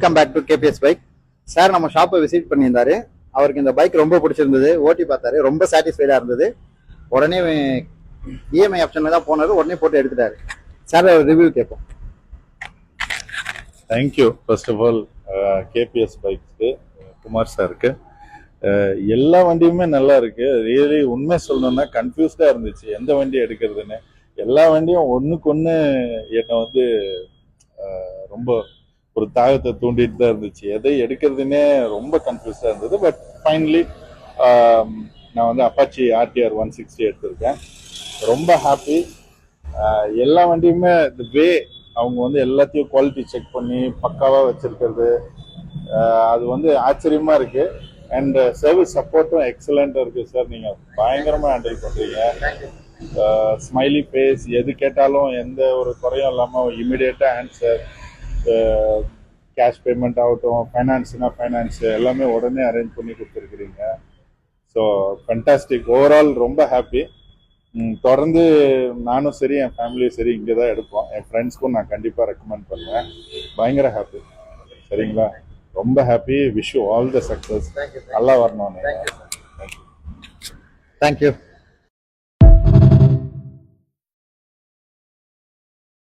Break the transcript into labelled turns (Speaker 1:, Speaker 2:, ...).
Speaker 1: Welcome back to KPS bike. Sir நம்ம ஷாப்பை visit பண்ணியிருந்தாரு. அவருக்கு இந்த பைக் ரொம்ப பிடிச்சிருந்தது, ஓட்டி பார்த்தாரு, ரொம்ப சாட்டிஸ்ஃபைடா இருந்தது. உடனே இஎம்ஐ ஆப்ஷன்ல தான் போனாரு, உடனே போட்டு எடுத்துட்டாரு. சார் ரிவ்யூ கேட்போம்.
Speaker 2: Thank you. First of all KPS பைக்ஸ்க்கு குமார் சாருக்கு எல்லா வண்டியுமே நல்லா இருக்கு. ரியலி உண்மை சொல்லணும்னா கன்ஃபியூஸ்டா இருந்துச்சு எந்த வண்டி எடுக்கிறதுன்னு. எல்லா வண்டியும் ஒன்றுக்கு ஒன்று என்னை வந்து ரொம்ப ஒரு தாகத்தை தூண்டிட்டு தான் இருந்துச்சு. எதை எடுக்கிறதுனே ரொம்ப கன்ஃபியூஸாக இருந்தது. பட் ஃபைனலி நான் வந்து அப்பாச்சி ஆர்டிஆர் 160 எடுத்திருக்கேன். ரொம்ப ஹாப்பி. எல்லா வண்டியுமே இந்த வே அவங்க வந்து எல்லாத்தையும் குவாலிட்டி செக் பண்ணி பக்காவாக வச்சிருக்கிறது அது வந்து ஆச்சரியமா இருக்கு. அண்ட் சர்வீஸ் சப்போர்ட்டும் எக்ஸலண்டா இருக்கு சார். நீங்கள் பயங்கரமாக ஹேண்டில் பண்ணுறீங்க. ஸ்மைலி ஃபேஸ், எது கேட்டாலும் எந்த ஒரு குறையும் இல்லாமல் இமிடியேட்டாக ஆன்சர். கேஷ் பேமெண்ட் ஆகட்டும், ஃபைனான்ஸ்னா ஃபைனான்ஸ் எல்லாமே உடனே அரேஞ்ச் பண்ணி கொடுத்துருக்குறீங்க. So fantastic. ஓவரால் ரொம்ப ஹாப்பி. தொடர்ந்து நானும் சரி என் ஃபேமிலியும் சரி இங்கே தான் எடுப்போம். என் ஃப்ரெண்ட்ஸ்க்கும் நான் கண்டிப்பாக ரெக்கமெண்ட் பண்ணுவேன். பயங்கர ஹாப்பி. சரிங்களா? ரொம்ப happy. Wish you all the success. நல்லா வரணும்.
Speaker 1: தேங்க்யூ.